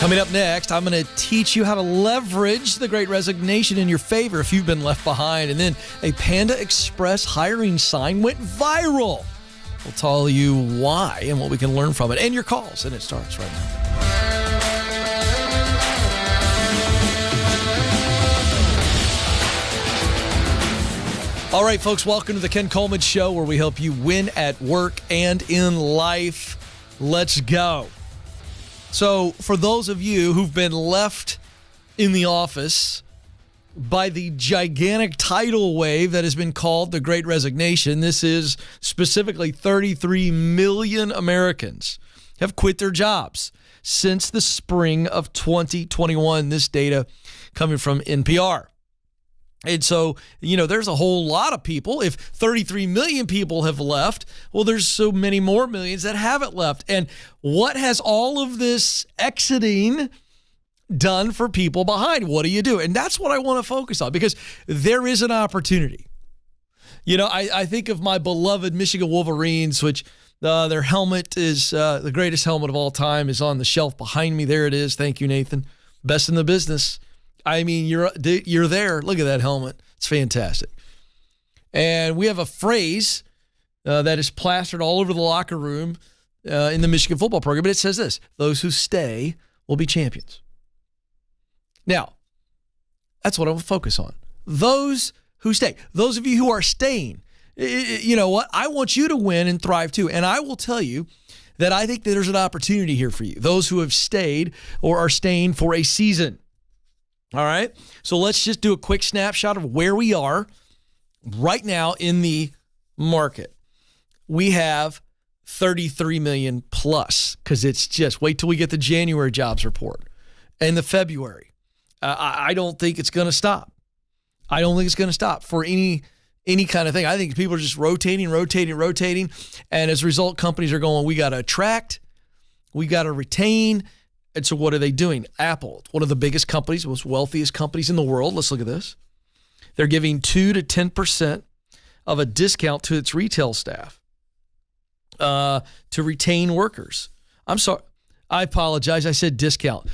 Coming up next, I'm going to teach you how to leverage the Great Resignation in your favor if you've been left behind. And then a Panda Express hiring sign went viral. We'll tell you why and what we can learn from it. And your calls, and it starts right now. All right, folks, welcome to the Ken Coleman Show, where we help you win at work and in life. Let's go. So for those of you who've been left in the office by the gigantic tidal wave that has been called the Great Resignation, this is specifically 33 million Americans have quit their jobs since the spring of 2021. This data coming from NPR. And so, there's a whole lot of people. If 33 million people have left, well, there's so many more millions that haven't left. And what has all of this exiting done for people behind? What do you do? And that's what I want to focus on, because there is an opportunity. I think of my beloved Michigan Wolverines, which their helmet is the greatest helmet of all time, is on the shelf behind me. There it is. Thank you, Nathan. Best in the business. I mean, you're there. Look at that helmet. It's fantastic. And we have a phrase that is plastered all over the locker room in the Michigan football program, but it says this: those who stay will be champions. Now, that's what I will focus on. Those who stay. Those of you who are staying, you know what? I want you to win and thrive too. And I will tell you that I think that there's an opportunity here for you. Those who have stayed or are staying for a season. All right, so let's just do a quick snapshot of where we are right now in the market. We have 33 million plus, because it's just, wait till we get the January jobs report and the February. I don't think it's going to stop. I don't think it's going to stop for any kind of thing. I think people are just rotating. And as a result, companies are going, we got to attract, we got to retain. And so what are they doing? Apple, one of the biggest companies, most wealthiest companies in the world. Let's look at this. They're giving 2 to 10% of a discount to its retail staff to retain workers. I'm sorry. I apologize. I said discount.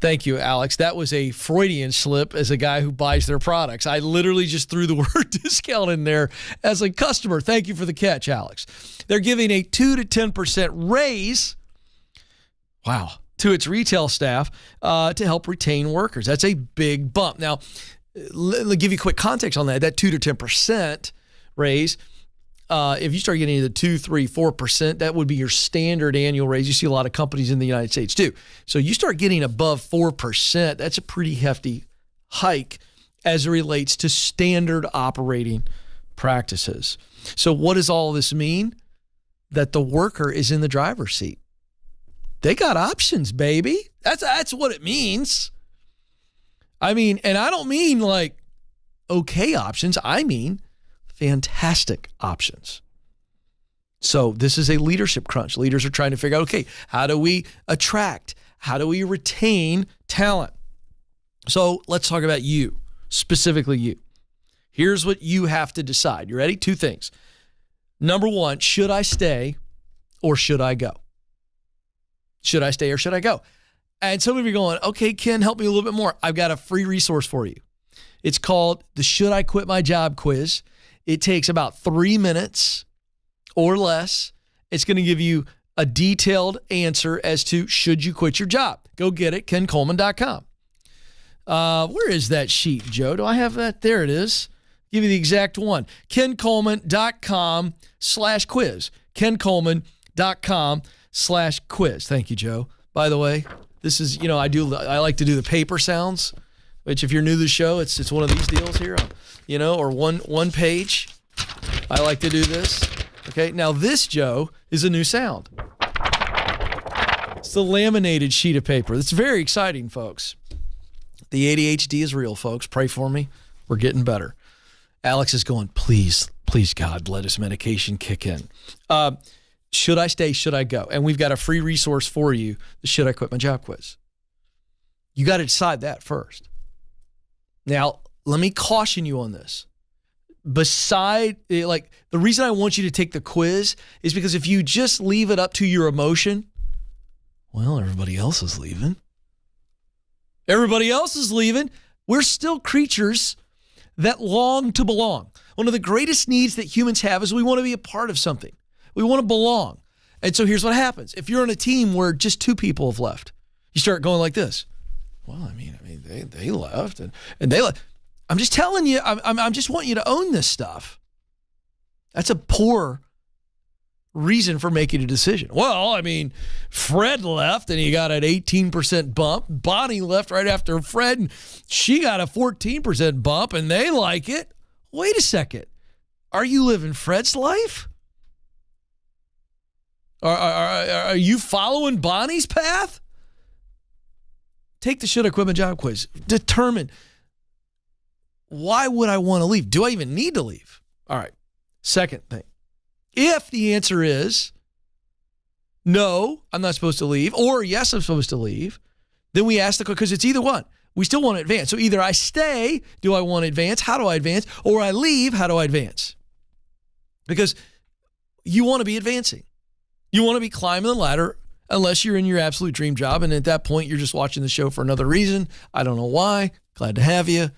Thank you, Alex. That was a Freudian slip as a guy who buys their products. I literally just threw the word discount in there as a customer. Thank you for the catch, Alex. They're giving a 2 to 10% raise. Wow. To its retail staff to help retain workers. That's a big bump. Now, let me give you quick context on that. That 2 to 10% raise, if you start getting into 2, 3, 4%, that would be your standard annual raise. You see a lot of companies in the United States too. So you start getting above 4%, that's a pretty hefty hike as it relates to standard operating practices. So what does all this mean? That the worker is in the driver's seat. They got options, baby. That's what it means. I mean, and I don't mean like okay options. I mean fantastic options. So this is a leadership crunch. Leaders are trying to figure out, okay, how do we attract? How do we retain talent? So let's talk about you, specifically you. Here's what you have to decide. You ready? 2 things. Number 1, should I stay or should I go? Should I stay or should I go? And some of you are going, okay, Ken, help me a little bit more. I've got a free resource for you. It's called the Should I Quit My Job quiz. It takes about 3 minutes or less. It's going to give you a detailed answer as to should you quit your job. Go get it, KenColeman.com. Where is that sheet, Joe? Do I have that? There it is. Give you the exact one. KenColeman.com/quiz. KenColeman.com/quiz. Thank you, Joe. By the way, this is, I like to do the paper sounds, which if you're new to the show, it's one of these deals here, or one page. I like to do this. Okay. Now this, Joe, is a new sound. It's the laminated sheet of paper. It's very exciting, folks. The ADHD is real, folks. Pray for me. We're getting better. Alex is going, please, God, let his medication kick in. Should I stay? Should I go? And we've got a free resource for you, the Should I Quit My Job quiz. You got to decide that first. Now, let me caution you on this. The reason I want you to take the quiz is because if you just leave it up to your emotion, well, everybody else is leaving. Everybody else is leaving. We're still creatures that long to belong. One of the greatest needs that humans have is we want to be a part of something. We want to belong. And so here's what happens. If you're on a team where just 2 people have left, you start going like this. Well, I mean, they left and they left. I'm just telling you, I'm just wanting you to own this stuff. That's a poor reason for making a decision. Well, I mean, Fred left and he got an 18% bump. Bonnie left right after Fred and she got a 14% bump and they like it. Wait a second. Are you living Fred's life? Are you following Bonnie's path? Take the Should I Quit My Job quiz. Determine, why would I want to leave? Do I even need to leave? All right. Second thing. If the answer is no, I'm not supposed to leave, or yes, I'm supposed to leave, then we ask the question, because it's either one. We still want to advance. So either I stay, do I want to advance? How do I advance? Or I leave, how do I advance? Because you want to be advancing. You want to be climbing the ladder, unless you're in your absolute dream job. And at that point, you're just watching the show for another reason. I don't know why. Glad to have you.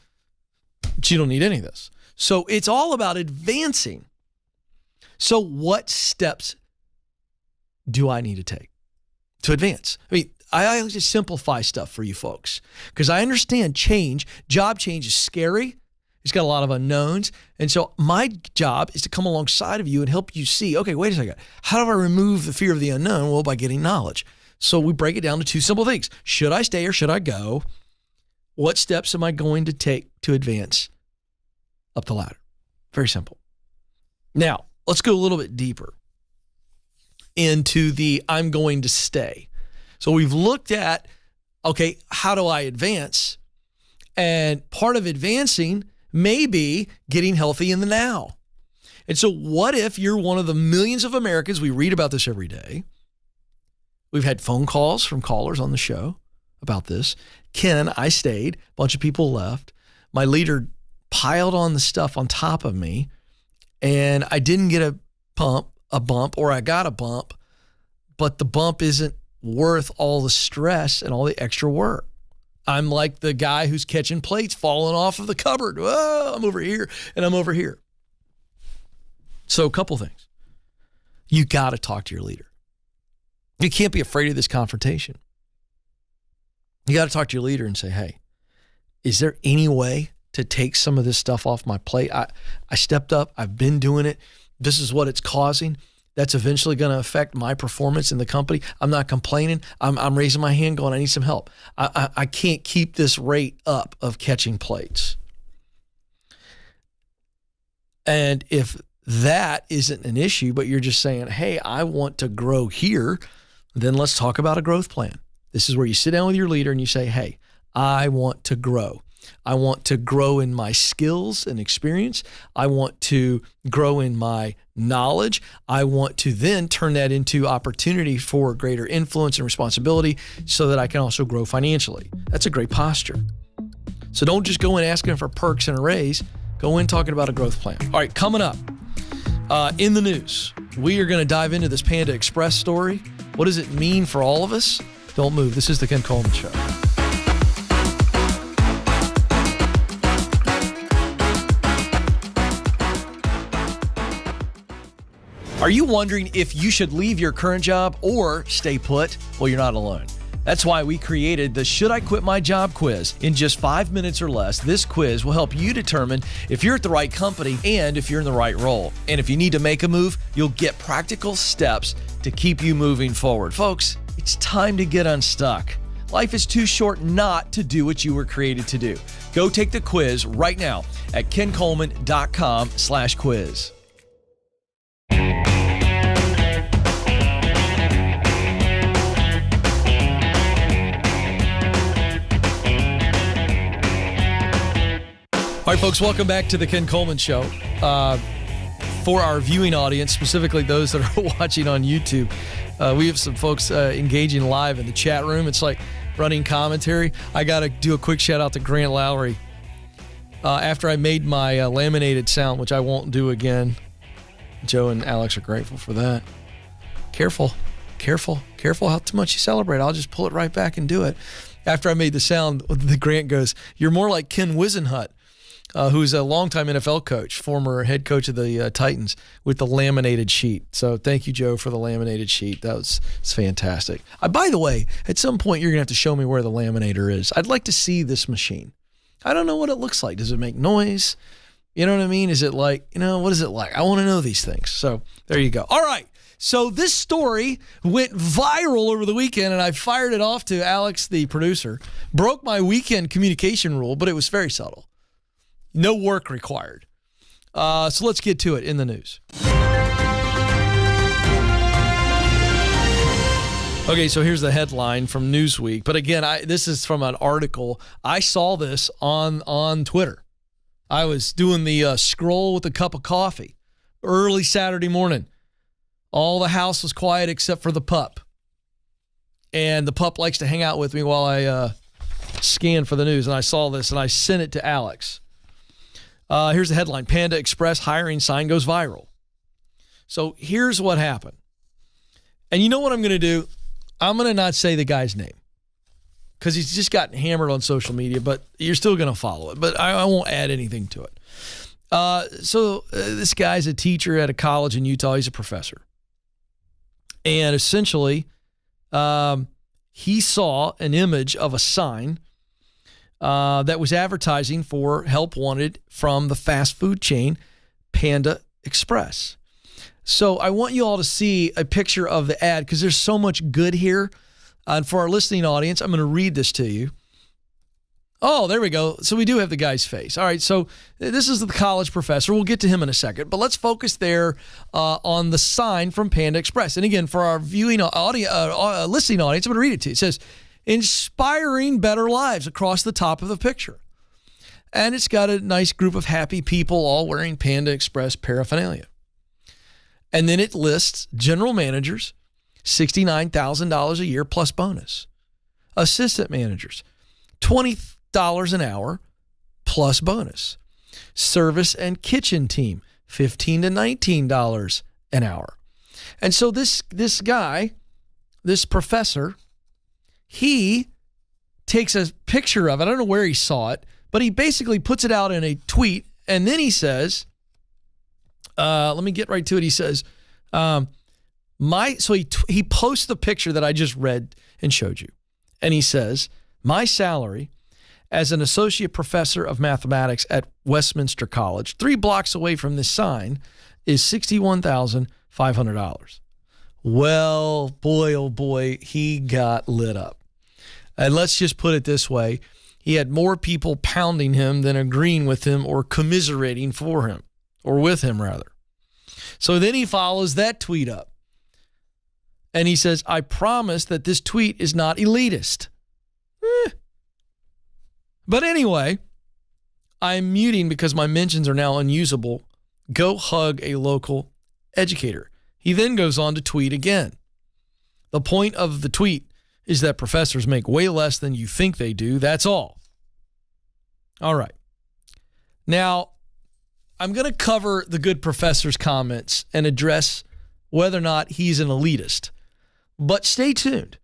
But you don't need any of this. So it's all about advancing. So what steps do I need to take to advance? I mean, I like to simplify stuff for you folks because I understand change. Job change is scary. It's got a lot of unknowns. And so my job is to come alongside of you and help you see, okay, wait a second. How do I remove the fear of the unknown? Well, by getting knowledge. So we break it down to 2 simple things. Should I stay or should I go? What steps am I going to take to advance up the ladder? Very simple. Now, let's go a little bit deeper into the I'm going to stay. So we've looked at, okay, how do I advance? And part of advancing may be getting healthy in the now. And so what if you're one of the millions of Americans, we read about this every day. We've had phone calls from callers on the show about this. Ken, I stayed, a bunch of people left. My leader piled on the stuff on top of me. And I didn't get a bump, or I got a bump, but the bump isn't worth all the stress and all the extra work. I'm like the guy who's catching plates falling off of the cupboard. Whoa, I'm over here and I'm over here. So a couple things. You got to talk to your leader. You can't be afraid of this confrontation. You got to talk to your leader and say, hey, is there any way to take some of this stuff off my plate? I stepped up. I've been doing it. This is what it's causing. That's eventually going to affect my performance in the company. I'm not complaining. I'm raising my hand going, I need some help. I can't keep this rate up of catching plates. And if that isn't an issue, but you're just saying, hey, I want to grow here, then let's talk about a growth plan. This is where you sit down with your leader and you say, hey, I want to grow. I want to grow in my skills and experience. I want to grow in my knowledge. I want to then turn that into opportunity for greater influence and responsibility so that I can also grow financially. That's a great posture. So don't just go in asking for perks and a raise. Go in talking about a growth plan. All right, coming up in the news, we are going to dive into this Panda Express story. What does it mean for all of us? Don't move. This is the Ken Coleman Show. Are you wondering if you should leave your current job or stay put? Well, you're not alone. That's why we created the Should I Quit My Job quiz. In just 5 minutes or less, this quiz will help you determine if you're at the right company and if you're in the right role. And if you need to make a move, you'll get practical steps to keep you moving forward. Folks, it's time to get unstuck. Life is too short not to do what you were created to do. Go take the quiz right now at kencoleman.com/quiz. All right, folks, welcome back to the Ken Coleman Show. For our viewing audience, specifically those that are watching on YouTube, we have some folks engaging live in the chat room. It's like running commentary. I got to do a quick shout out to Grant Lowry. After I made my laminated sound, which I won't do again, Joe and Alex are grateful for that. Careful. careful how too much you celebrate. I'll just pull it right back and do it. After I made the sound, the Grant goes, you're more like Ken Wisenhunt, who's a longtime NFL coach, former head coach of the Titans, with the laminated sheet. So thank you, Joe, for the laminated sheet. It's fantastic. By the way, at some point, you're going to have to show me where the laminator is. I'd like to see this machine. I don't know what it looks like. Does it make noise? You know what I mean? Is it like, what is it like? I want to know these things. So there you go. All right. So this story went viral over the weekend, and I fired it off to Alex, the producer. Broke my weekend communication rule, but it was very subtle. No work required. So let's get to it in the news. Okay, so here's the headline from Newsweek. But again, this is from an article. I saw this on Twitter. I was doing the scroll with a cup of coffee early Saturday morning. All the house was quiet except for the pup. And the pup likes to hang out with me while I scan for the news. And I saw this, and I sent it to Alex. Here's the headline. Panda Express hiring sign goes viral. So here's what happened. And you know what I'm going to do? I'm going to not say the guy's name because he's just gotten hammered on social media, but you're still going to follow it. But I won't add anything to it. So this guy's a teacher at a college in Utah. He's a professor. And essentially, he saw an image of a sign that was advertising for help wanted from the fast food chain Panda Express. So I want you all to see a picture of the ad because there's so much good here. And for our listening audience, I'm going to read this to you. Oh, there we go. So we do have the guy's face. All right, so this is the college professor. We'll get to him in a second. But let's focus there on the sign from Panda Express. And again, for our viewing listening audience, I'm going to read it to you. It says, inspiring better lives across the top of the picture. And it's got a nice group of happy people all wearing Panda Express paraphernalia. And then it lists general managers, $69,000 a year plus bonus. Assistant managers, $20 an hour plus bonus. Service and kitchen team, $15 to $19 an hour. And so this guy, this professor, he takes a picture of it. I don't know where he saw it, but he basically puts it out in a tweet, and then he says, let me get right to it. He says, he posts the picture that I just read and showed you. And he says, my salary as an associate professor of mathematics at Westminster College, 3 blocks away from this sign, is $61,500. Well, boy, oh boy, he got lit up. And let's just put it this way. He had more people pounding him than agreeing with him or commiserating for him, or with him, rather. So then he follows that tweet up. And he says, I promise that this tweet is not elitist. But anyway, I'm muting because my mentions are now unusable. Go hug a local educator. He then goes on to tweet again. The point of the tweet is that professors make way less than you think they do. That's all. All right. Now, I'm going to cover the good professor's comments and address whether or not he's an elitist. But stay tuned,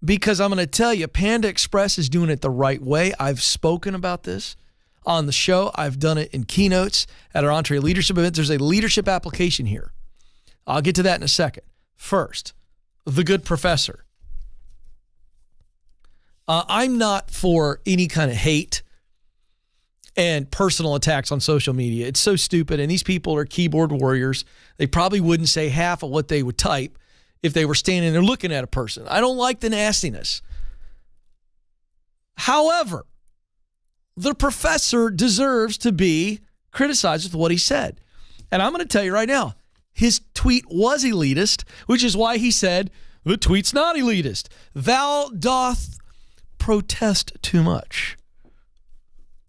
because I'm going to tell you, Panda Express is doing it the right way. I've spoken about this on the show. I've done it in keynotes at our Entree Leadership event. There's a leadership application here. I'll get to that in a second. First, the good professor. I'm not for any kind of hate and personal attacks on social media. It's so stupid, and these people are keyboard warriors. They probably wouldn't say half of what they would type if they were standing there looking at a person. I don't like the nastiness. However, the professor deserves to be criticized with what he said. And I'm going to tell you right now, his tweet was elitist, which is why he said, the tweet's not elitist. Thou doth protest too much.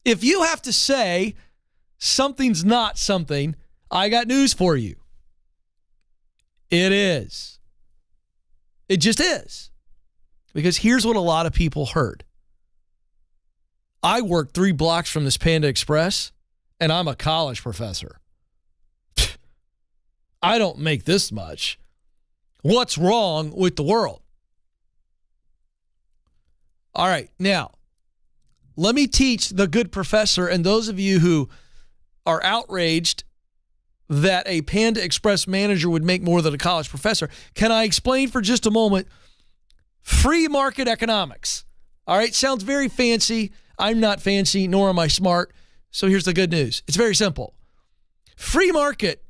If you have to say something's not something, I got news for you. It is. It just is. Because here's what a lot of people heard. I work 3 blocks from this Panda Express, and I'm a college professor. I don't make this much. what's wrong with the world. All right, now, let me teach the good professor and those of you who are outraged that a Panda Express manager would make more than a college professor. Can I explain for just a moment free market economics? All right, sounds very fancy. I'm not fancy, nor am I smart. So here's the good news. It's very simple. Free market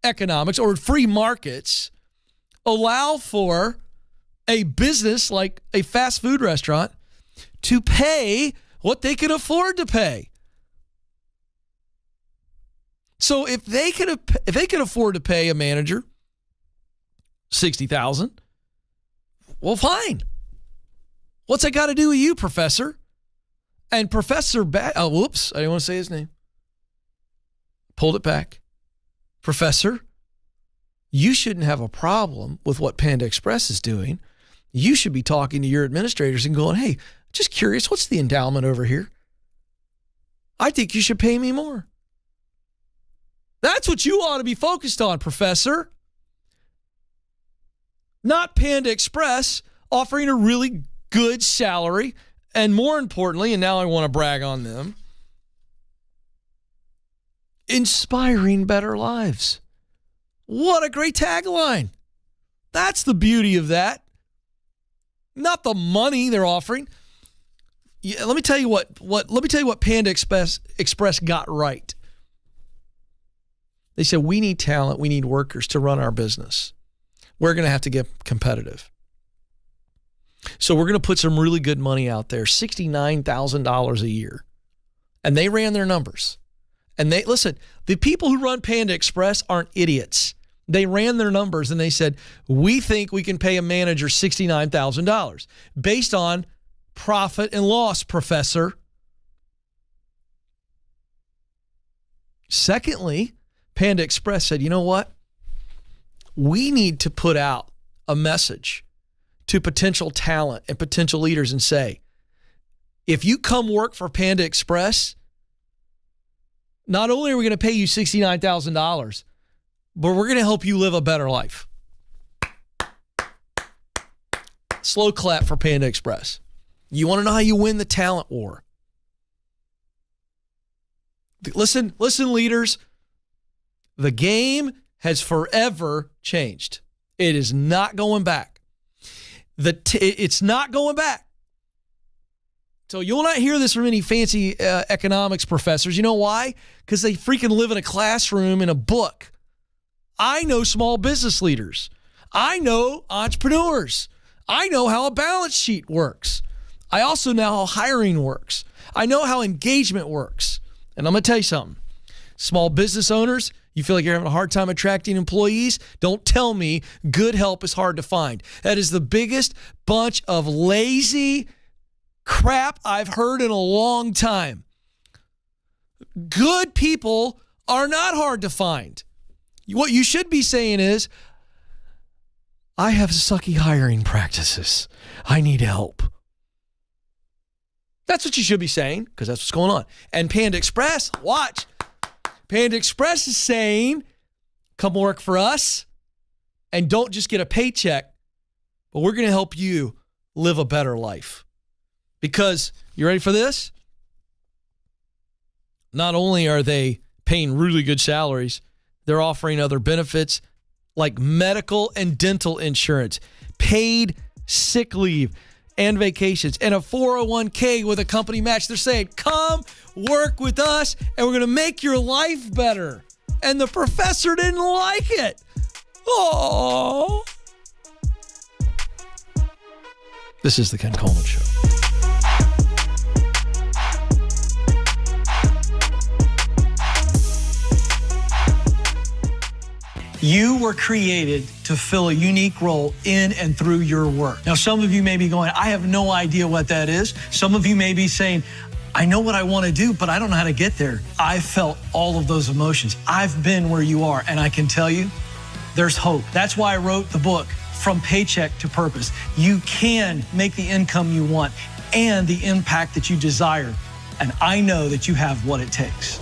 economics or free markets allow for a business like a fast food restaurant to pay what they can afford to pay. So if they can afford to pay a manager $60,000, well, fine. What's that got to do with you, Professor? And Professor whoops, I didn't want to say his name. Pulled it back. Professor, you shouldn't have a problem with what Panda Express is doing. You should be talking to your administrators and going, hey, just curious, what's the endowment over here? I think you should pay me more. That's what you ought to be focused on, Professor. Not Panda Express offering a really good salary, and more importantly, and now I want to brag on them, inspiring better lives. What a great tagline. That's the beauty of that. Not the money they're offering. Yeah, let me tell you what Panda Express got right. They said, we need talent, we need workers to run our business. We're going to have to get competitive. So we're going to put some really good money out there, $69,000 a year. And they ran their numbers. And listen, the people who run Panda Express aren't idiots. They ran their numbers and they said, we think we can pay a manager $69,000 based on profit and loss, Professor. Secondly, Panda Express said, you know what? We need to put out a message to potential talent and potential leaders and say, if you come work for Panda Express, not only are we going to pay you $69,000, but we're going to help you live a better life. Slow clap for Panda Express. You want to know how you win the talent war? Listen, leaders. The game has forever changed. It is not going back. It's not going back. So you'll not hear this from any fancy economics professors. You know why? Because they freaking live in a classroom in a book. I know small business leaders. I know entrepreneurs. I know how a balance sheet works. I also know how hiring works. I know how engagement works. And I'm going to tell you something. Small business owners, you feel like you're having a hard time attracting employees? Don't tell me good help is hard to find. That is the biggest bunch of lazy crap I've heard in a long time. Good people are not hard to find. What you should be saying is, I have sucky hiring practices. I need help. That's what you should be saying, because that's what's going on. And Panda Express, watch. Panda Express is saying, come work for us and don't just get a paycheck, but we're going to help you live a better life. Because, you ready for this? Not only are they paying really good salaries, they're offering other benefits like medical and dental insurance, paid sick leave and vacations, and a 401k with a company match. They're saying, come work with us and we're going to make your life better. And the professor didn't like it. Oh. This is the Ken Coleman Show. You were created to fill a unique role in and through your work. Now, some of you may be going, I have no idea what that is. Some of you may be saying, I know what I want to do, but I don't know how to get there. I've felt all of those emotions. I've been where you are, and I can tell you, there's hope. That's why I wrote the book, From Paycheck to Purpose. You can make the income you want and the impact that you desire. And I know that you have what it takes.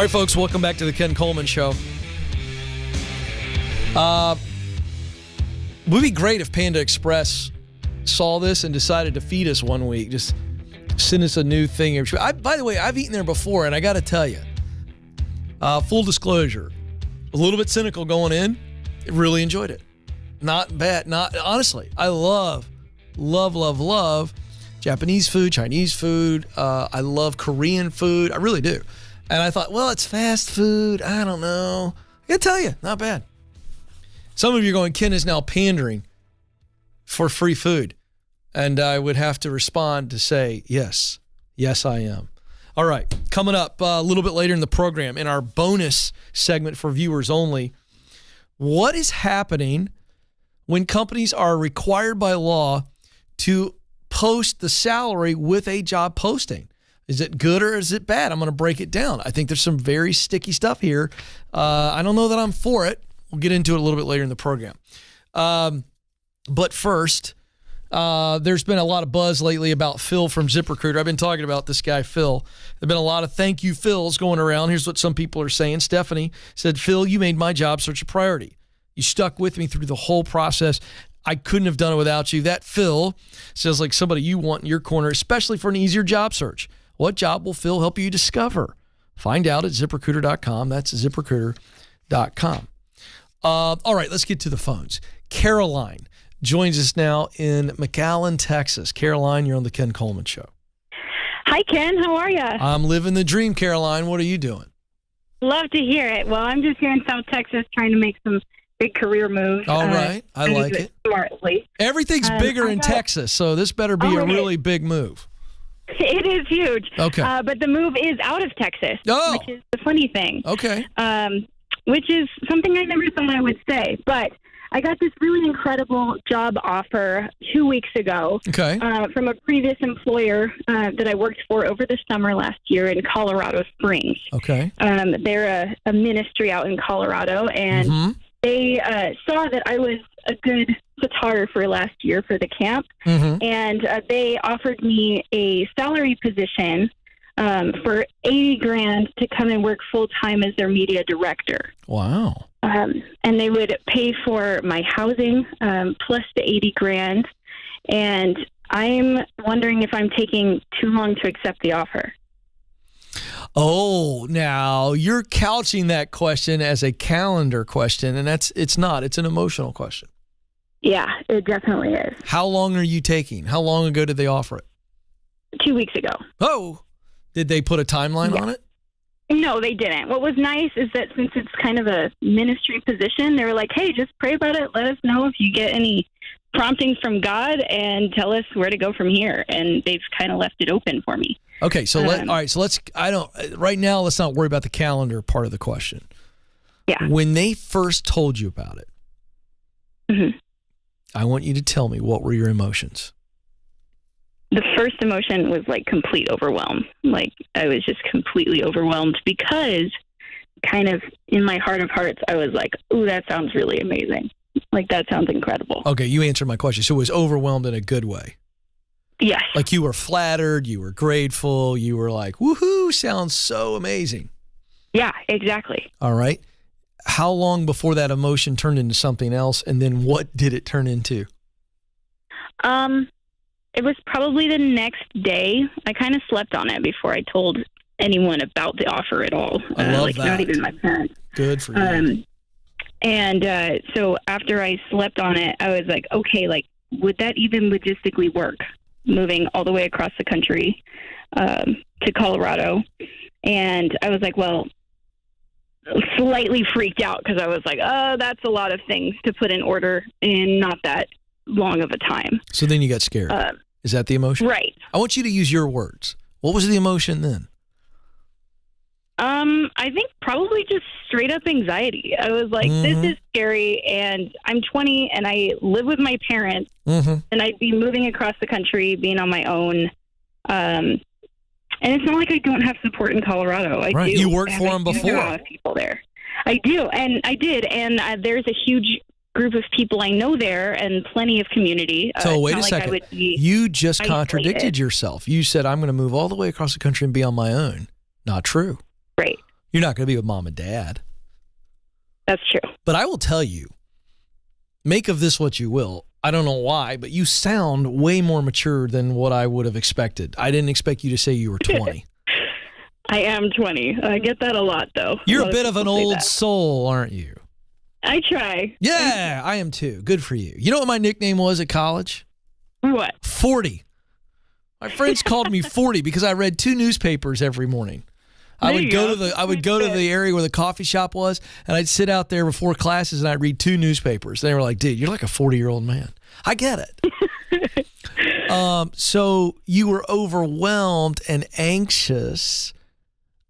All right, folks, welcome back to the Ken Coleman Show. Would be great if Panda Express saw this and decided to feed us one week. Just send us a new thing. By the way, I've eaten there before, and I got to tell you, full disclosure, a little bit cynical going in. Really enjoyed it. Not bad. Honestly, I love Japanese food, Chinese food. I love Korean food. I really do. And I thought, well, it's fast food. I don't know. I got to tell you, not bad. Some of you are going, Ken is now pandering for free food. And I would have to respond to say, yes, I am. All right, coming up a little bit later in the program, in our bonus segment for viewers only, what is happening when companies are required by law to post the salary with a job posting? Is it good or is it bad? I'm going to break it down. I think there's some very sticky stuff here. I don't know that I'm for it. We'll get into it a little bit later in the program. But first, there's been a lot of buzz lately about Phil from ZipRecruiter. I've been talking about this guy, Phil. There've been a lot of thank you Phils going around. Here's what some people are saying. Stephanie said, Phil, you made my job search a priority. You stuck with me through the whole process. I couldn't have done it without you. That Phil sounds like somebody you want in your corner, especially for an easier job search. What job will Phil help you discover? Find out at ZipRecruiter.com. That's ZipRecruiter.com. All right, let's get to the phones. Caroline joins us now in McAllen, Texas. Caroline, you're on the Ken Coleman Show. Hi, Ken. How are you? I'm living the dream, Caroline. What are you doing? Love to hear it. Well, I'm just here in South Texas trying to make some big career moves. All right. I like it. Smartly. Everything's bigger in Texas, so this better be a really big move. It is huge. Okay. But the move is out of Texas, which is the funny thing. Okay. Which is something I never thought I would say. But I got this really incredible job offer 2 weeks ago from a previous employer that I worked for over the summer last year in Colorado Springs. Okay. They're a ministry out in Colorado, and they saw that I was a good photographer last year for the camp, and they offered me a salary position for $80,000 to come and work full time as their media director. Wow. And they would pay for my housing plus the $80,000. And I'm wondering if I'm taking too long to accept the offer. Oh, now you're couching that question as a calendar question, and it's not. It's an emotional question. Yeah, it definitely is. How long are you taking? How long ago did they offer it? 2 weeks ago. Oh, did they put a timeline on it? No, they didn't. What was nice is that since it's kind of a ministry position, they were like, hey, just pray about it. Let us know if you get any promptings from God and tell us where to go from here. And they've kind of left it open for me. Okay, so right now, let's not worry about the calendar part of the question. Yeah. When they first told you about it, I want you to tell me, what were your emotions? The first emotion was like complete overwhelm. Like I was just completely overwhelmed because kind of in my heart of hearts, I was like, ooh, that sounds really amazing. Like that sounds incredible. Okay, you answered my question. So it was overwhelmed in a good way. Yes. Like you were flattered, you were grateful, you were like, woohoo, sounds so amazing. Yeah, exactly. All right. How long before that emotion turned into something else, and then what did it turn into? It was probably the next day. I kind of slept on it before I told anyone about the offer at all. I love that. Not even my parents. Good for you. So after I slept on it, I was like, okay, like, would that even logistically work? Moving all the way across the country to Colorado. And I was like, well, slightly freaked out because I was like, oh, that's a lot of things to put in order in not that long of a time. So then you got scared. Is that the emotion? Right. I want you to use your words. What was the emotion then? I think probably just straight up anxiety. I was like, this is scary, and I'm 20 and I live with my parents, and I'd be moving across the country, being on my own. And it's not like I don't have support in Colorado. I do. You worked for them before. There are a lot of people there. I do, and I did, and there's a huge group of people I know there and plenty of community. So wait a second. You just contradicted yourself. You said, I'm going to move all the way across the country and be on my own. Not true. Right. You're not going to be with mom and dad. That's true. But I will tell you, make of this what you will. I don't know why, but you sound way more mature than what I would have expected. I didn't expect you to say you were 20. I am 20. I get that a lot, though. You're a bit of an old soul, aren't you? I try. Yeah, I am too. Good for you. You know what my nickname was at college? What? 40. My friends called me 40 because I read 2 newspapers every morning. I would go to the area where the coffee shop was, and I'd sit out there before classes and I'd read 2 newspapers. They were like, dude, you're like a 40-year-old man. I get it. So you were overwhelmed and anxious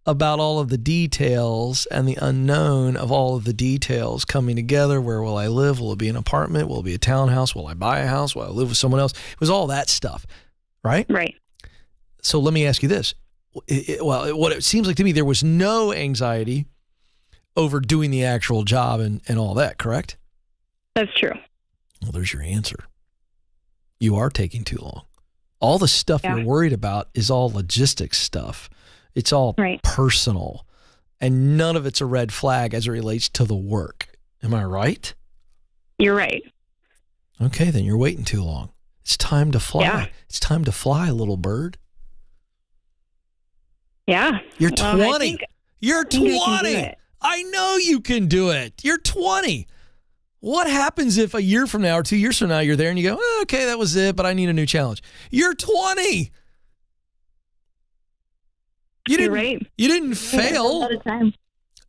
about all of the details and the unknown of all of the details coming together. Where will I live? Will it be an apartment? Will it be a townhouse? Will I buy a house? Will I live with someone else? It was all that stuff, right? Right. So let me ask you this. What it seems like to me, there was no anxiety over doing the actual job and all that, correct? That's true. Well, there's your answer. You are taking too long. All the stuff you're worried about is all logistics stuff. It's all personal, and none of it's a red flag as it relates to the work. Am I right? You're right. Okay, then you're waiting too long. It's time to fly. Yeah. It's time to fly, little bird. Yeah. You're 20. You're 20. I know you can do it. You're 20. What happens if a year from now or 2 years from now you're there and you go, okay, that was it, but I need a new challenge? You're 20. You're right. You didn't fail.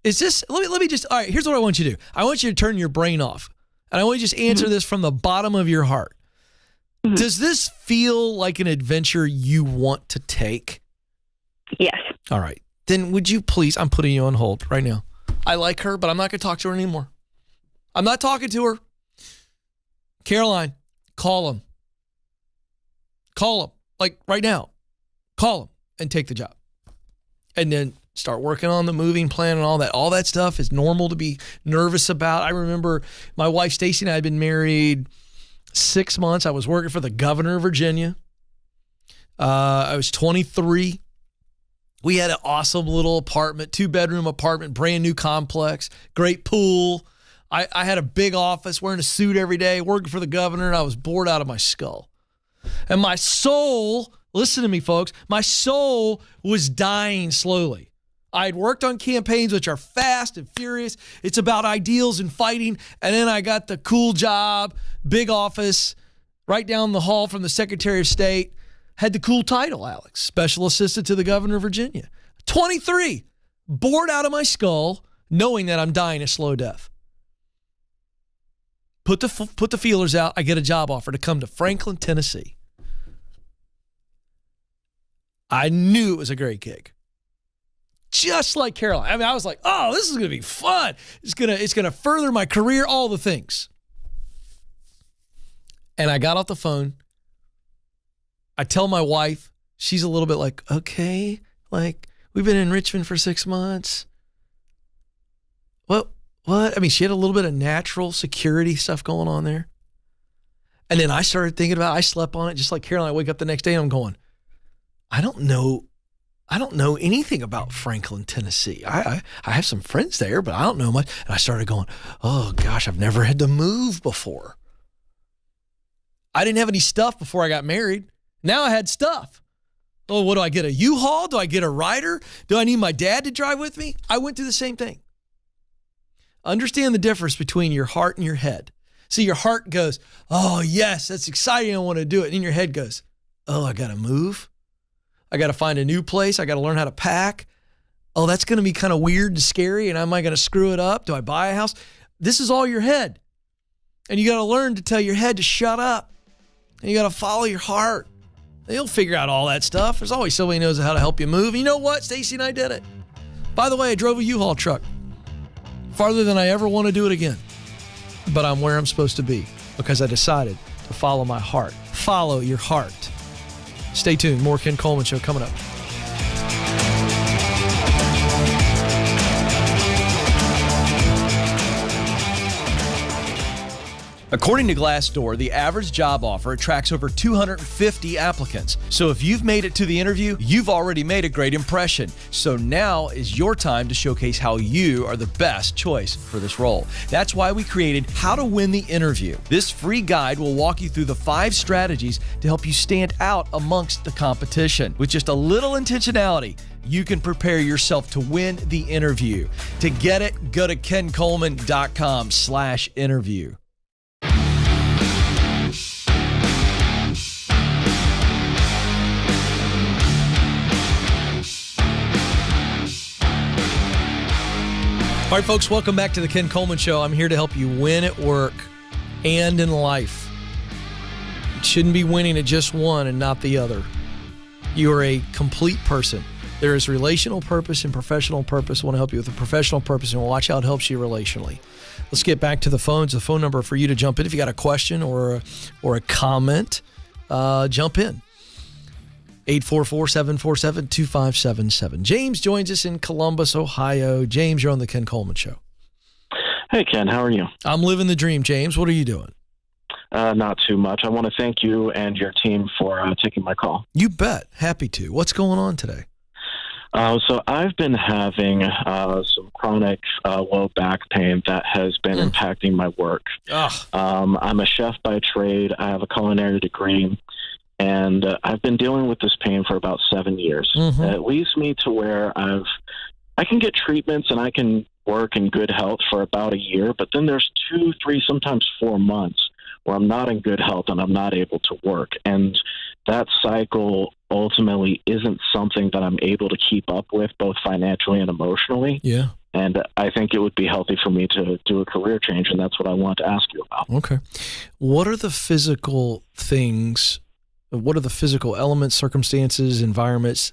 Is this, let me just, all right, here's what I want you to do. I want you to turn your brain off. And I want you to just answer this from the bottom of your heart. Mm-hmm. Does this feel like an adventure you want to take? Yes. All right. Then would you please, I'm putting you on hold right now. I like her, but I'm not going to talk to her anymore. I'm not talking to her. Caroline, call him. Call him. Like right now. Call him and take the job. And then start working on the moving plan and all that. All that stuff is normal to be nervous about. I remember my wife, Stacy, and I had been married 6 months. I was working for the governor of Virginia. I was 23. We had an awesome little apartment, 2-bedroom apartment, brand new complex, great pool. I had a big office, wearing a suit every day, working for the governor, and I was bored out of my skull. And my soul, listen to me, folks, my soul was dying slowly. I had worked on campaigns which are fast and furious. It's about ideals and fighting. And then I got the cool job, big office, right down the hall from the Secretary of State. Had the cool title, Alex, Special Assistant to the Governor of Virginia. 23, bored out of my skull, knowing that I'm dying a slow death. Put the feelers out. I get a job offer to come to Franklin, Tennessee. I knew it was a great gig. Just like Caroline. I mean, I was like, oh, this is going to be fun. It's going to further my career, all the things. And I got off the phone. I tell my wife, she's a little bit like, okay, like we've been in Richmond for 6 months. What? I mean, she had a little bit of natural security stuff going on there. And then I started thinking about it. I slept on it just like Caroline. I wake up the next day and I'm going, I don't know anything about Franklin, Tennessee. I have some friends there, but I don't know much. And I started going, oh gosh, I've never had to move before. I didn't have any stuff before I got married. Now I had stuff. Oh, what do I get? A U-Haul? Do I get a rider? Do I need my dad to drive with me? I went through the same thing. Understand the difference between your heart and your head. See, your heart goes, oh yes, that's exciting. I want to do it. And then your head goes, oh, I got to move. I got to find a new place. I got to learn how to pack. Oh, that's going to be kind of weird and scary. And am I going to screw it up? Do I buy a house? This is all your head. And you got to learn to tell your head to shut up. And you got to follow your heart. They'll figure out all that stuff. There's always somebody who knows how to help you move. And you know what? Stacy and I did it. By the way, I drove a U-Haul truck farther than I ever want to do it again. But I'm where I'm supposed to be because I decided to follow my heart. Follow your heart. Stay tuned. More Ken Coleman Show coming up. According to Glassdoor, the average job offer attracts over 250 applicants. So if you've made it to the interview, you've already made a great impression. So now is your time to showcase how you are the best choice for this role. That's why we created How to Win the Interview. This free guide will walk you through the 5 strategies to help you stand out amongst the competition. With just a little intentionality, you can prepare yourself to win the interview. To get it, go to kencoleman.com/interview. All right, folks, welcome back to the Ken Coleman Show. I'm here to help you win at work and in life. You shouldn't be winning at just one and not the other. You are a complete person. There is relational purpose and professional purpose. I want to help you with the professional purpose, and we'll watch how it helps you relationally. Let's get back to the phones. The phone number for you to jump in if you got a question or a comment, jump in. 844-747-2577. James joins us in Columbus, Ohio. James, you're on the Ken Coleman Show. Hey, Ken, how are you? I'm living the dream, James. What are you doing? Not too much. I want to thank you and your team for taking my call. You bet. Happy to. What's going on today? So I've been having some chronic low back pain that has been impacting my work. I'm a chef by trade. I have a culinary degree. And I've been dealing with this pain for about 7 years. It leads me to where I can get treatments and I can work in good health for about a year, but then there's 2, 3, sometimes 4 months where I'm not in good health and I'm not able to work. And that cycle ultimately isn't something that I'm able to keep up with, both financially and emotionally. Yeah. And I think it would be healthy for me to do a career change, and that's what I want to ask you about. Okay. What are the physical things? What are the physical elements, circumstances, environments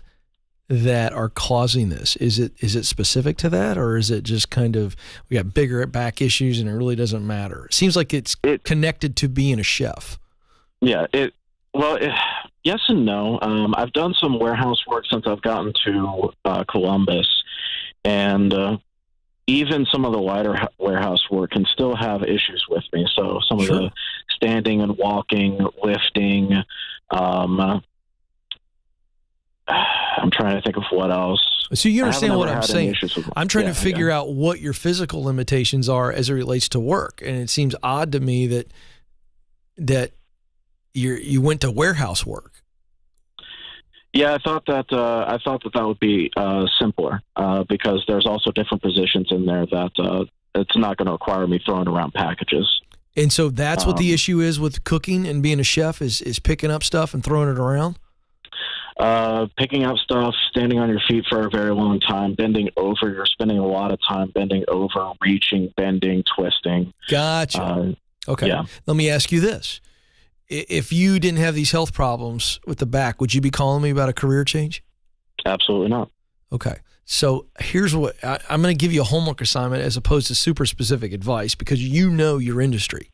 that are causing this? Is it specific to that, or is it just kind of we got bigger back issues and it really doesn't matter? It seems like it's connected to being a chef. Yeah. Yes and no. I've done some warehouse work since I've gotten to Columbus, and even some of the lighter warehouse work can still have issues with me. So some of the standing and walking, lifting. I'm trying to think of what else. So you understand what I'm saying? I'm trying to figure out what your physical limitations are as it relates to work, and it seems odd to me that you went to warehouse work. Yeah, I thought that would be simpler because there's also different positions in there that it's not going to require me throwing around packages. And so that's what the issue is with cooking and being a chef is picking up stuff and throwing it around? Picking up stuff, standing on your feet for a very long time, bending over. You're spending a lot of time bending over, reaching, bending, twisting. Gotcha. Okay. Yeah. Let me ask you this. If you didn't have these health problems with the back, would you be calling me about a career change? Absolutely not. Okay. So here's what I'm going to give you a homework assignment as opposed to super specific advice because you know your industry.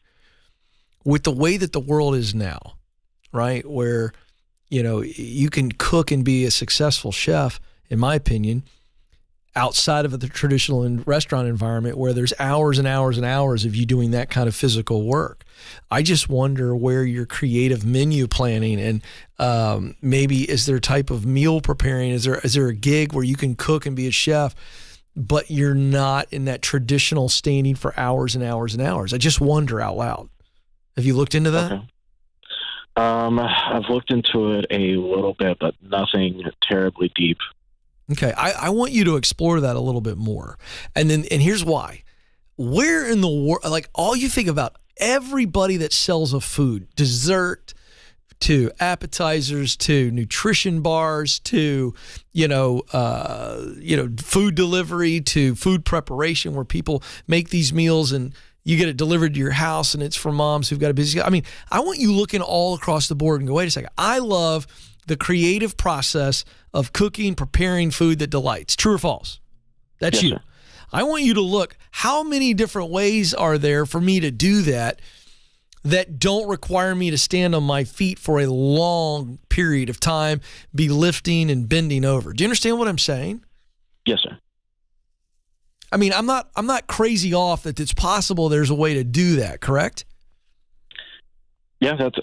With the way that the world is now, right, where, you can cook and be a successful chef, in my opinion, outside of the traditional restaurant environment where there's hours and hours and hours of you doing that kind of physical work. I just wonder where your creative menu planning and maybe is there a type of meal preparing? Is there a gig where you can cook and be a chef, but you're not in that traditional standing for hours and hours and hours? I just wonder out loud. Have you looked into that? Okay. I've looked into it a little bit, but nothing terribly deep. Okay, I want you to explore that a little bit more. And here's why. Where in the world, like all you think about, everybody that sells a food, dessert to appetizers to nutrition bars to, food delivery to food preparation where people make these meals and you get it delivered to your house and it's for moms who've got a busy, I want you looking all across the board and go, wait a second, I love the creative process of cooking, preparing food that delights. True or false? That's you. Sir. I want you to look, how many different ways are there for me to do that don't require me to stand on my feet for a long period of time, be lifting and bending over? Do you understand what I'm saying? Yes, sir. I'm not crazy off that it's possible there's a way to do that, correct? Yeah, that's.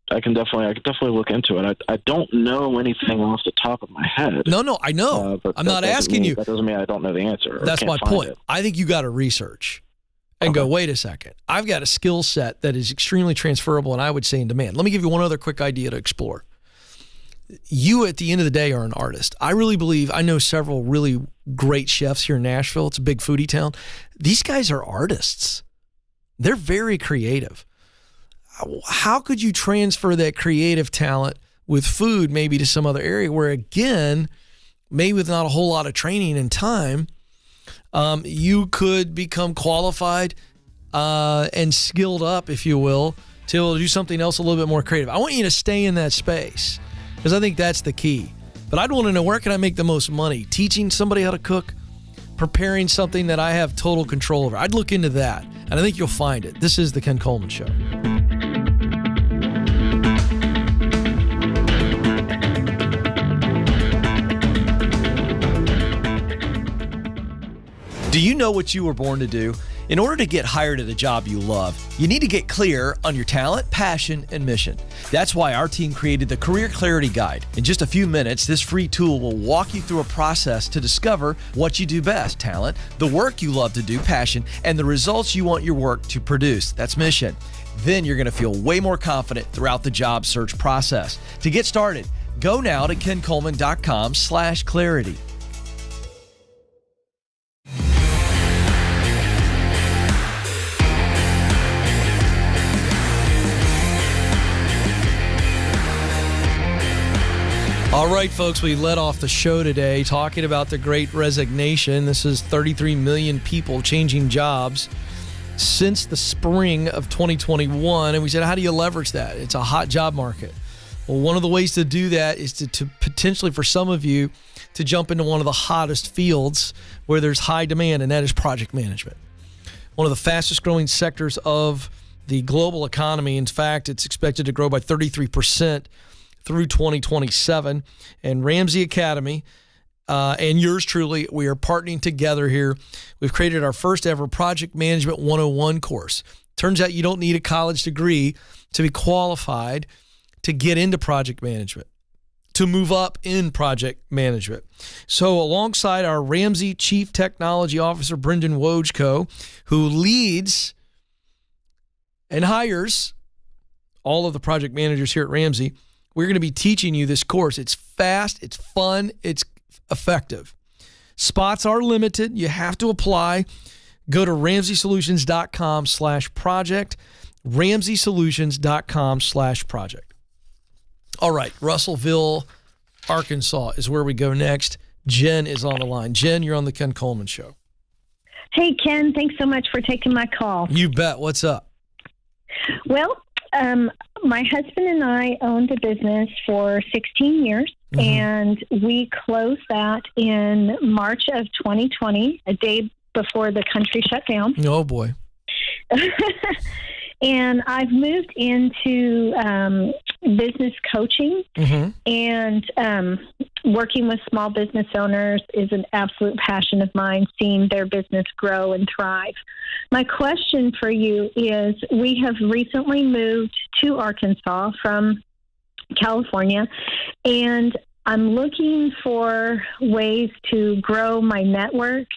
I can definitely look into it. I don't know anything off the top of my head. No, I know. But I'm not asking you. That doesn't mean I don't know the answer. That's my point. I think you got to research and go, wait a second. I've got a skill set that is extremely transferable and I would say in demand. Let me give you one other quick idea to explore. You, at the end of the day, are an artist. I really believe, I know several really great chefs here in Nashville. It's a big foodie town. These guys are artists. They're very creative. How could you transfer that creative talent with food maybe to some other area where, again, maybe with not a whole lot of training and time, you could become qualified and skilled up, if you will, to be able to do something else a little bit more creative. I want you to stay in that space because I think that's the key. But I'd want to know, where can I make the most money? Teaching somebody how to cook, preparing something that I have total control over. I'd look into that, and I think you'll find it. This is the Ken Coleman Show. Do you know what you were born to do? In order to get hired at a job you love, you need to get clear on your talent, passion, and mission. That's why our team created the Career Clarity Guide. In just a few minutes, this free tool will walk you through a process to discover what you do best: talent, the work you love to do, passion, and the results you want your work to produce. That's mission. Then you're going to feel way more confident throughout the job search process. To get started, go now to kencoleman.com/clarity. All right, folks, we led off the show today talking about the Great Resignation. This is 33 million people changing jobs since the spring of 2021. And we said, how do you leverage that? It's a hot job market. Well, one of the ways to do that is to potentially, for some of you, to jump into one of the hottest fields where there's high demand, and that is project management. One of the fastest growing sectors of the global economy. In fact, it's expected to grow by 33% through 2027. And Ramsey Academy and yours truly, we are partnering together here. We've created our first ever Project Management 101 course. Turns out you don't need a college degree to be qualified to get into project management, to move up in project management. So alongside our Ramsey Chief Technology Officer, Brendan Wojko, who leads and hires all of the project managers here at Ramsey, we're going to be teaching you this course. It's fast, it's fun, it's effective. Spots are limited. You have to apply. Go to RamseySolutions.com/project, RamseySolutions.com/project. All right, Russellville, Arkansas is where we go next. Jen is on the line. Jen, you're on the Ken Coleman Show. Hey, Ken, thanks so much for taking my call. You bet. What's up? Well, my husband and I owned a business for 16 years, and we closed that in March of 2020, a day before the country shut down. Oh, boy. And I've moved into business coaching, and working with small business owners is an absolute passion of mine, seeing their business grow and thrive. My question for you is, we have recently moved to Arkansas from California, and I'm looking for ways to grow my network,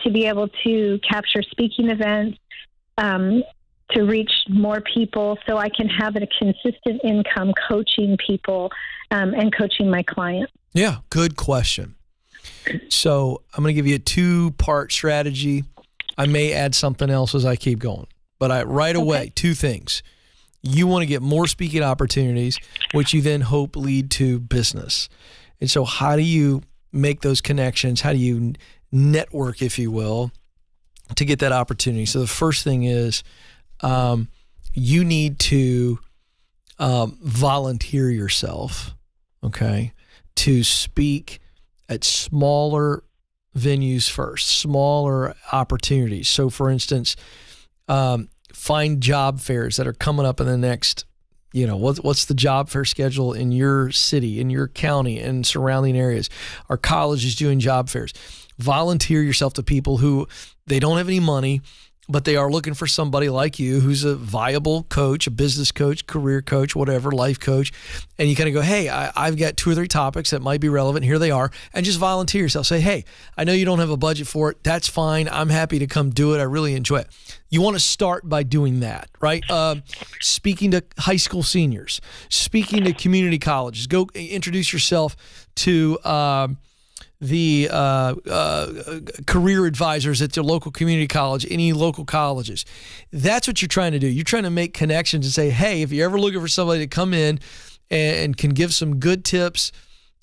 to be able to capture speaking events, to reach more people so I can have a consistent income coaching people and coaching my clients. Yeah, good question. So I'm going to give you a two-part strategy. I may add something else as I keep going. But right away, two things. You want to get more speaking opportunities, which you then hope lead to business. And so how do you make those connections? How do you network, if you will, to get that opportunity? So the first thing is, you need to volunteer yourself, okay, to speak at smaller venues first, smaller opportunities. So, for instance, find job fairs that are coming up in the next, what's the job fair schedule in your city, in your county, and surrounding areas? Are colleges doing job fairs? Volunteer yourself to people who they don't have any money, but they are looking for somebody like you who's a viable coach, a business coach, career coach, whatever, life coach. And you kind of go, hey, I've got 2 or 3 topics that might be relevant. Here they are. And just volunteer yourself. Say, hey, I know you don't have a budget for it. That's fine. I'm happy to come do it. I really enjoy it. You want to start by doing that, right? Speaking to high school seniors, speaking to community colleges. Go introduce yourself to the career advisors at your local community college, any local colleges. That's what you're trying to do. You're trying to make connections and say, hey, if you're ever looking for somebody to come in and can give some good tips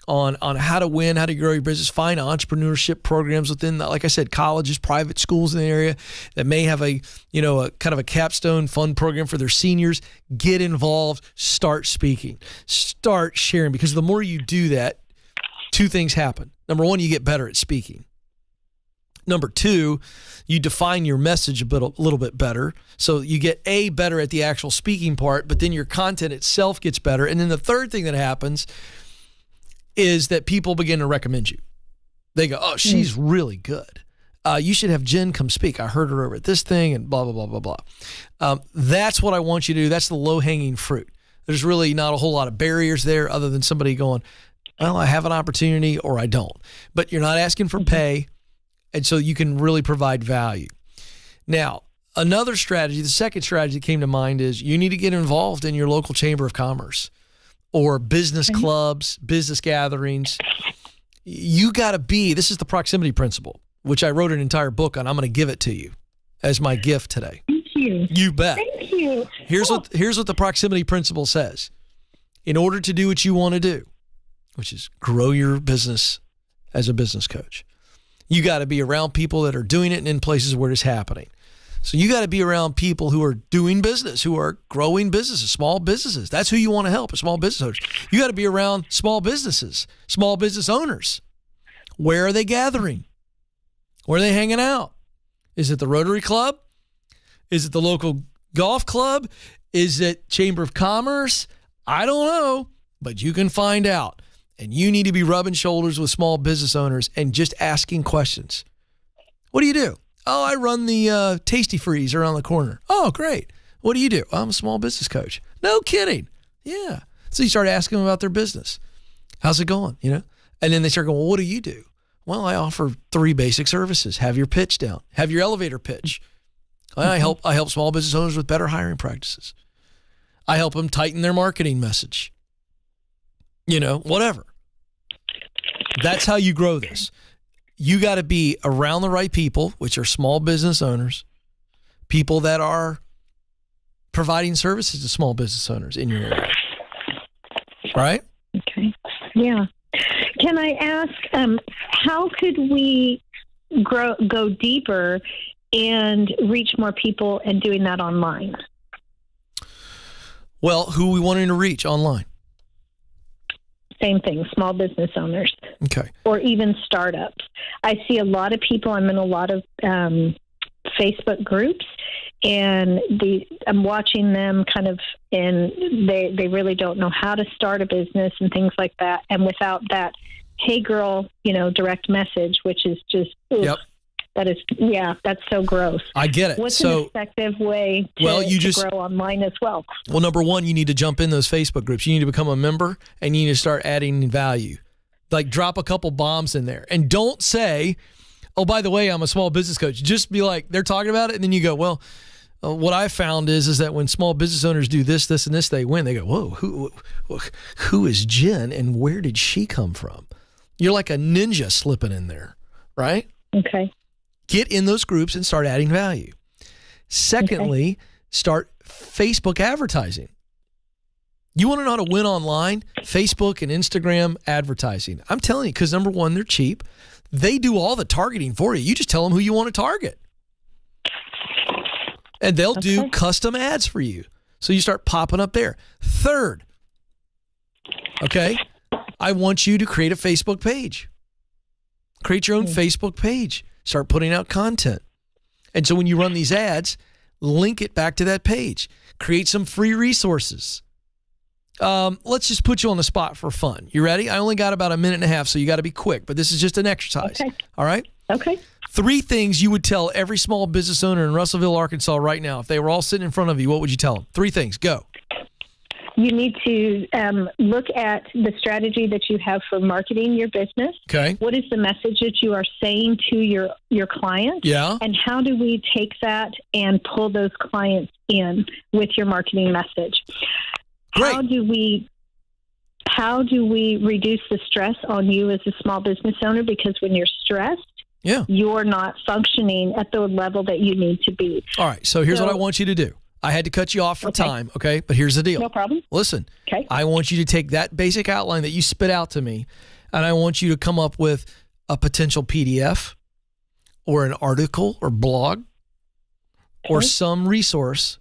on how to win, how to grow your business, find entrepreneurship programs within, like I said, colleges, private schools in the area that may have a kind of a capstone fund program for their seniors. Get involved, start speaking, start sharing, because the more you do that, 2 things happen. Number 1, you get better at speaking. Number 2, you define your message a little bit better. So you get better at the actual speaking part, but then your content itself gets better. And then the third thing that happens is that people begin to recommend you. They go, oh, she's really good. You should have Jen come speak. I heard her over at this thing and blah, blah, blah, blah, blah. That's what I want you to do. That's the low-hanging fruit. There's really not a whole lot of barriers there other than somebody going, well, I have an opportunity or I don't. But you're not asking for pay, and so you can really provide value. Now, another strategy, the second strategy that came to mind is you need to get involved in your local chamber of commerce or business clubs, business gatherings. You got to be, this is the proximity principle, which I wrote an entire book on. I'm going to give it to you as my gift today. Thank you. You bet. Thank you. Here's what the proximity principle says. In order to do what you want to do, which is grow your business as a business coach, you got to be around people that are doing it and in places where it's happening. So you got to be around people who are doing business, who are growing businesses, small businesses. That's who you want to help, a small business owners. You got to be around small businesses, small business owners. Where are they gathering? Where are they hanging out? Is it the Rotary Club? Is it the local golf club? Is it Chamber of Commerce? I don't know, but you can find out. And you need to be rubbing shoulders with small business owners and just asking questions. What do you do? Oh, I run the Tasty Freeze around the corner. Oh, great. What do you do? I'm a small business coach. No kidding. Yeah. So you start asking them about their business. How's it going? And then they start going, well, what do you do? Well, I offer 3 basic services. Have your pitch down. Have your elevator pitch. I help small business owners with better hiring practices. I help them tighten their marketing message. Whatever. That's how you grow this. You got to be around the right people, which are small business owners, people that are providing services to small business owners in your area. Right? Okay. Yeah. Can I ask, how could we go deeper and reach more people and doing that online? Well, who are we wanting to reach online? Same thing, small business owners. Okay. Or even startups. I see a lot of people, I'm in a lot of Facebook groups, and I'm watching them kind of, and they really don't know how to start a business and things like that. And without that, hey girl, direct message, which is just, yep. That's so gross. I get it. What's an effective way to grow online as well? Well, number 1, you need to jump in those Facebook groups. You need to become a member, and you need to start adding value. Like, drop a couple bombs in there. And don't say, oh, by the way, I'm a small business coach. Just be like, they're talking about it, and then you go, well, what I found is that when small business owners do this, this, and this, they win. They go, whoa, who is Jen, and where did she come from? You're like a ninja slipping in there, right? Okay. Get in those groups and start adding value. Secondly, start Facebook advertising. You want to know how to win online? Facebook and Instagram advertising. I'm telling you, because number 1, they're cheap. They do all the targeting for you. You just tell them who you want to target. And they'll do custom ads for you. So you start popping up there. Third, I want you to create a Facebook page. Create your own Facebook page. Start putting out content. And so when you run these ads, link it back to that page. Create some free resources. Let's just put you on the spot for fun. You ready? I only got about a minute and a half, so you got to be quick, but this is just an exercise. Okay. All right? Okay. 3 things you would tell every small business owner in Russellville, Arkansas right now. If they were all sitting in front of you, what would you tell them? 3 things. Go. You need to look at the strategy that you have for marketing your business. Okay. What is the message that you are saying to your clients? Yeah. And how do we take that and pull those clients in with your marketing message? Great. How do we reduce the stress on you as a small business owner? Because when you're stressed, you're not functioning at the level that you need to be. All right. So here's what I want you to do. I had to cut you off for time, okay? But here's the deal. No problem. Listen, okay. I want you to take that basic outline that you spit out to me, and I want you to come up with a potential PDF or an article or blog or some resource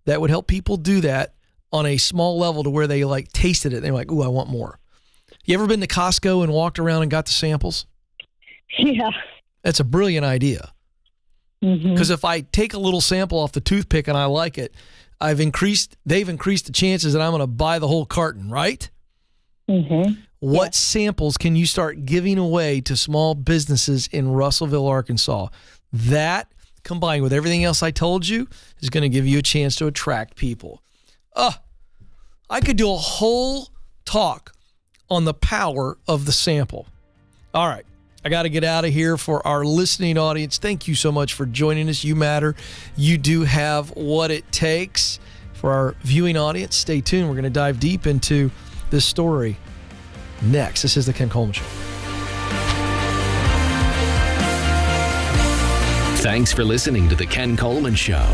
that would help people do that on a small level to where they like tasted it. And they're like, ooh, I want more. You ever been to Costco and walked around and got the samples? Yeah. That's a brilliant idea. Because if I take a little sample off the toothpick and I like it, they've increased the chances that I'm going to buy the whole carton, right? What samples can you start giving away to small businesses in Russellville, Arkansas? That, combined with everything else I told you, is going to give you a chance to attract people. I could do a whole talk on the power of the sample. All right. I got to get out of here. For our listening audience, thank you so much for joining us. You matter. You do have what it takes. For our viewing audience, stay tuned. We're going to dive deep into this story next. This is the Ken Coleman Show. Thanks for listening to the Ken Coleman Show.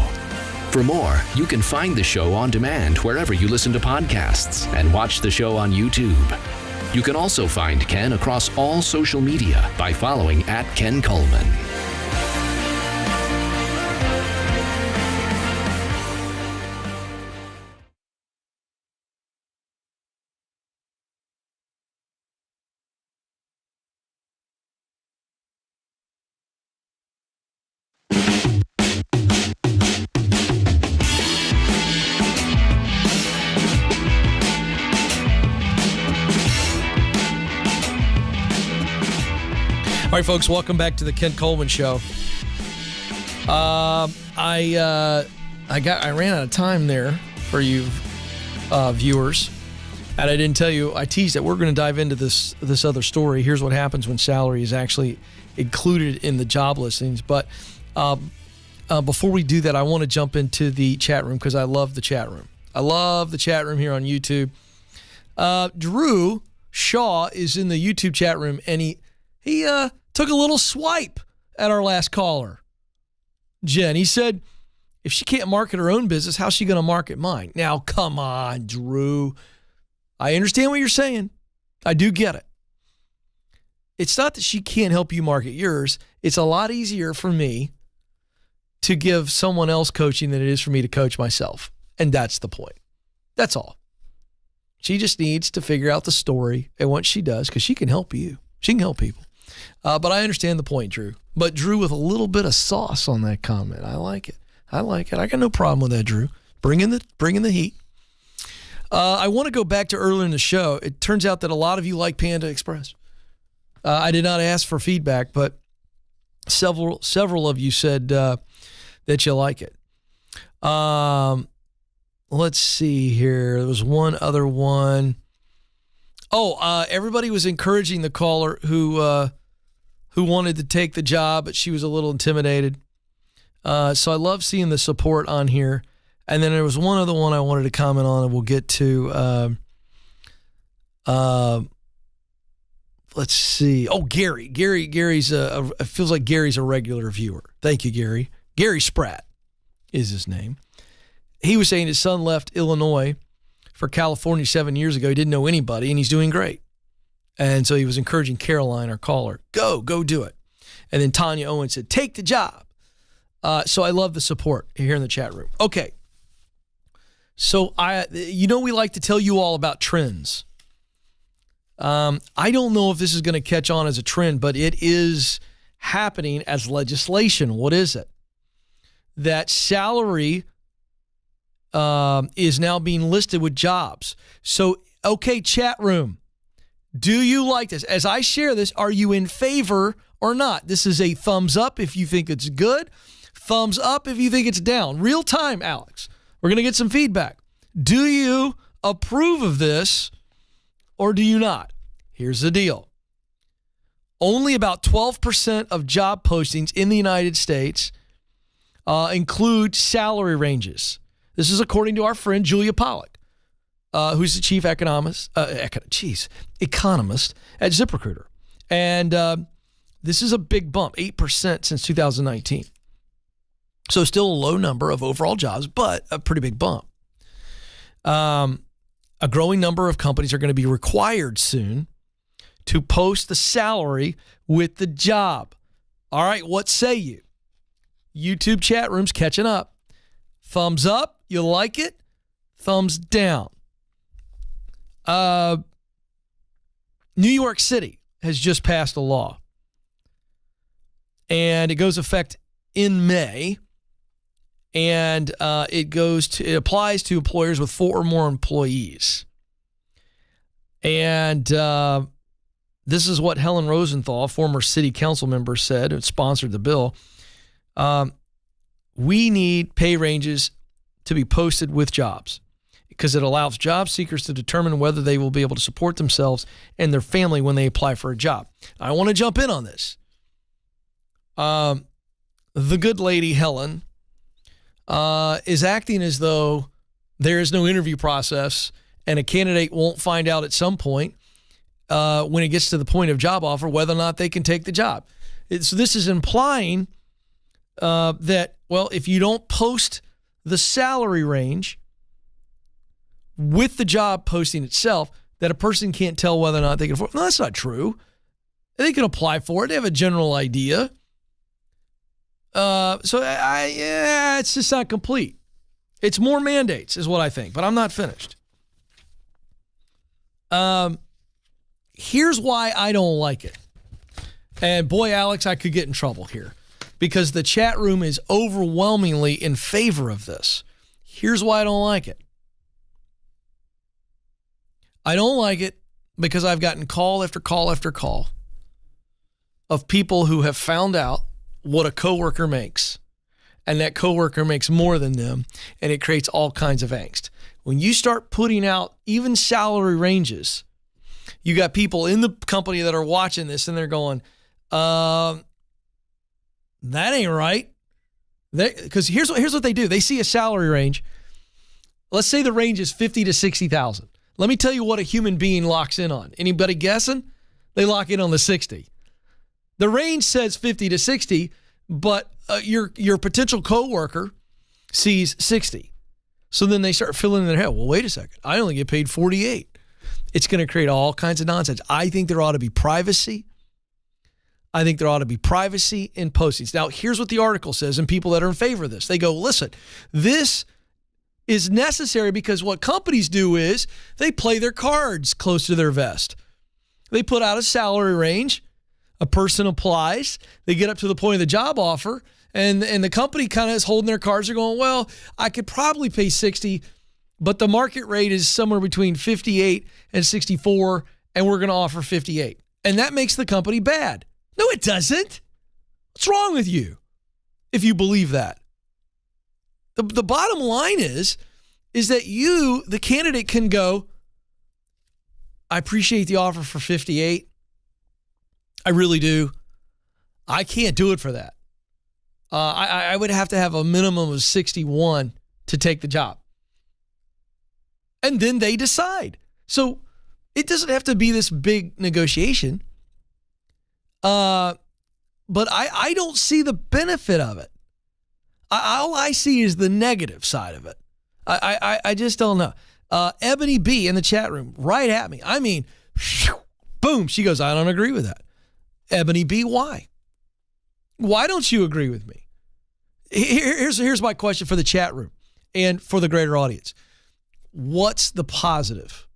For more, you can find the show on demand wherever you listen to podcasts and watch the show on YouTube. You can also find Ken across all social media by following @Ken Coleman. All right, folks, welcome back to the Ken Coleman Show. I ran out of time there for you viewers, and I didn't tell you. I teased that we're going to dive into this other story. Here's what happens when salary is actually included in the job listings. But before we do that, I want to jump into the chat room because I love the chat room. I love the chat room here on YouTube. Drew Shaw is in the YouTube chat room, and he took a little swipe at our last caller, Jen. He said, if she can't market her own business, how's she going to market mine? Now, come on, Drew. I understand what you're saying. I do get it. It's not that she can't help you market yours. It's a lot easier for me to give someone else coaching than it is for me to coach myself. And that's the point. That's all. She just needs to figure out the story and what she does, because she can help you. She can help people. But I understand the point, Drew. But Drew with a little bit of sauce on that comment. I like it. I got no problem with that, Drew. Bring in the heat. I want to go back to earlier in the show. It turns out that a lot of you like Panda Express. I did not ask for feedback, but several of you said that you like it. Let's see here. There was one other one. Everybody was encouraging the caller who wanted to take the job, but she was a little intimidated. So I love seeing the support on here. And then there was one other one I wanted to comment on, and we'll get to. Let's see. Oh, Gary. Gary's it feels like Gary's a regular viewer. Thank you, Gary. Gary Spratt is his name. He was saying his son left Illinois for California 7 years ago. He didn't know anybody, and he's doing great. And so he was encouraging Caroline, our caller, go do it. And then Tanya Owen said, take the job. So I love the support here in the chat room. Okay. So we like to tell you all about trends. I don't know if this is going to catch on as a trend, but it is happening as legislation. What is it? That salary is now being listed with jobs. So, okay, chat room, do you like this? As I share this, are you in favor or not. This is a thumbs up if you think it's good, thumbs up if you think it's down. Real time, Alex. We're going to get some feedback. Do you approve of this or do you not? Here's the deal. Only about 12% of job postings in the United States include salary ranges. This is according to our friend Julia Pollack, who's the chief economist at ZipRecruiter. And this is a big bump, 8% since 2019. So still a low number of overall jobs, but a pretty big bump. A growing number of companies are going to be required soon to post the salary with the job. All right, what say you? YouTube chat room's catching up. Thumbs up, you like it? Thumbs down. New York City has just passed a law. And it goes effect in May. And it applies to employers with 4 or more employees. And this is what Helen Rosenthal, former city council member, said, who sponsored the bill. We need pay ranges to be posted with jobs because it allows job seekers to determine whether they will be able to support themselves and their family when they apply for a job. I want to jump in on this. The good lady, Helen, is acting as though there is no interview process and a candidate won't find out at some point when it gets to the point of job offer whether or not they can take the job. So this is implying that, well, if you don't post the salary range with the job posting itself, that a person can't tell whether or not they can afford it. No, that's not true. They can apply for it. They have a general idea. It's just not complete. It's more mandates is what I think, but I'm not finished. Here's why I don't like it. And boy, Alex, I could get in trouble here because the chat room is overwhelmingly in favor of this. Here's why I don't like it. I don't like it because I've gotten call after call after call of people who have found out what a coworker makes, and that coworker makes more than them, and it creates all kinds of angst. When you start putting out even salary ranges, you got people in the company that are watching this, and they're going, that ain't right. Because here's what they do. They see a salary range. Let's say the range is 50 to 60,000. Let me tell you what a human being locks in on. Anybody guessing? They lock in on the 60. The range says 50 to 60, but your potential coworker sees 60. So then they start filling in their head. Well, wait a second. I only get paid 48. It's going to create all kinds of nonsense. I think there ought to be privacy. I think there ought to be privacy in postings. Now, here's what the article says, and people that are in favor of this. They go, listen, this is necessary because what companies do is they play their cards close to their vest. They put out a salary range. A person applies. They get up to the point of the job offer, and the company kind of is holding their cards. They're going, well, I could probably pay 60, but the market rate is somewhere between 58 and 64, and we're going to offer 58. And that makes the company bad. No, it doesn't. What's wrong with you if you believe that? The bottom line is that you, the candidate, can go, I appreciate the offer for 58. I really do. I can't do it for that. I would have to have a minimum of 61 to take the job. And then they decide. So it doesn't have to be this big negotiation. But I don't see the benefit of it. All I see is the negative side of it. I just don't know. Ebony B in the chat room, right at me. I mean, boom. She goes, I don't agree with that. Ebony B, why? Why don't you agree with me? Here's my question for the chat room and for the greater audience. What's the positive?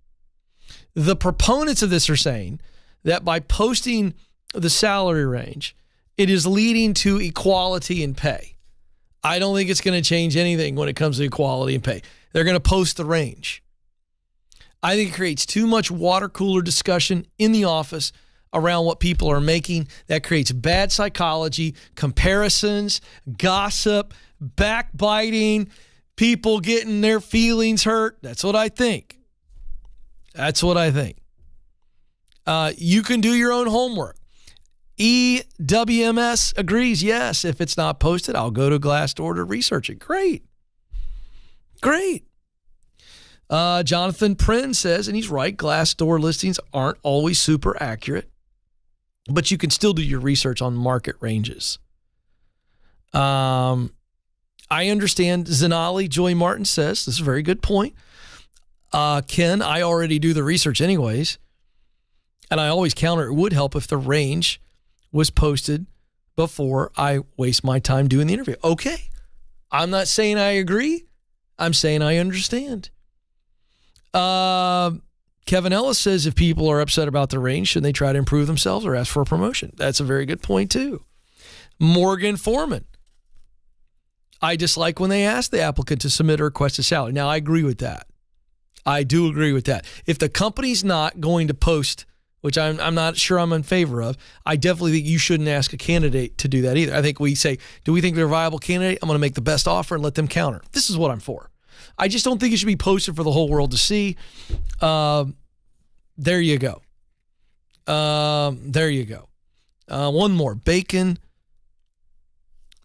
The proponents of this are saying that by posting the salary range, it is leading to equality in pay. I don't think it's going to change anything when it comes to equality in pay. They're going to post the range. I think it creates too much water cooler discussion in the office around what people are making. That creates bad psychology, comparisons, gossip, backbiting, people getting their feelings hurt. That's what I think. You can do your own homework. EWMS agrees. Yes, if it's not posted, I'll go to Glassdoor to research it. Great. Jonathan Prin says, and he's right, Glassdoor listings aren't always super accurate, but you can still do your research on market ranges. I understand Zanali, Joy Martin says, this is a very good point. Ken, I already do the research anyways, and I always counter it would help if the range was posted before I waste my time doing the interview. Okay, I'm not saying I agree. I'm saying I understand. Kevin Ellis says if people are upset about the range, should they try to improve themselves or ask for a promotion? That's a very good point too. Morgan Foreman, I dislike when they ask the applicant to submit a requested salary. Now, I agree with that. I do agree with that. If the company's not going to post, which I'm not sure I'm in favor of, I definitely think you shouldn't ask a candidate to do that either. I think we say, do we think they're a viable candidate? I'm going to make the best offer and let them counter. This is what I'm for. I just don't think it should be posted for the whole world to see. There you go. One more. Bacon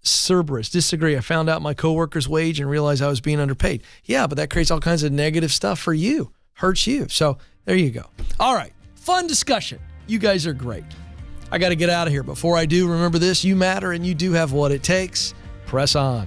Cerberus. Disagree. I found out my coworker's wage and realized I was being underpaid. Yeah, but that creates all kinds of negative stuff for you. Hurts you. So there you go. All right. Fun discussion. You guys are great. I got to get out of here. Before I do, remember this. You matter and you do have what it takes. Press on.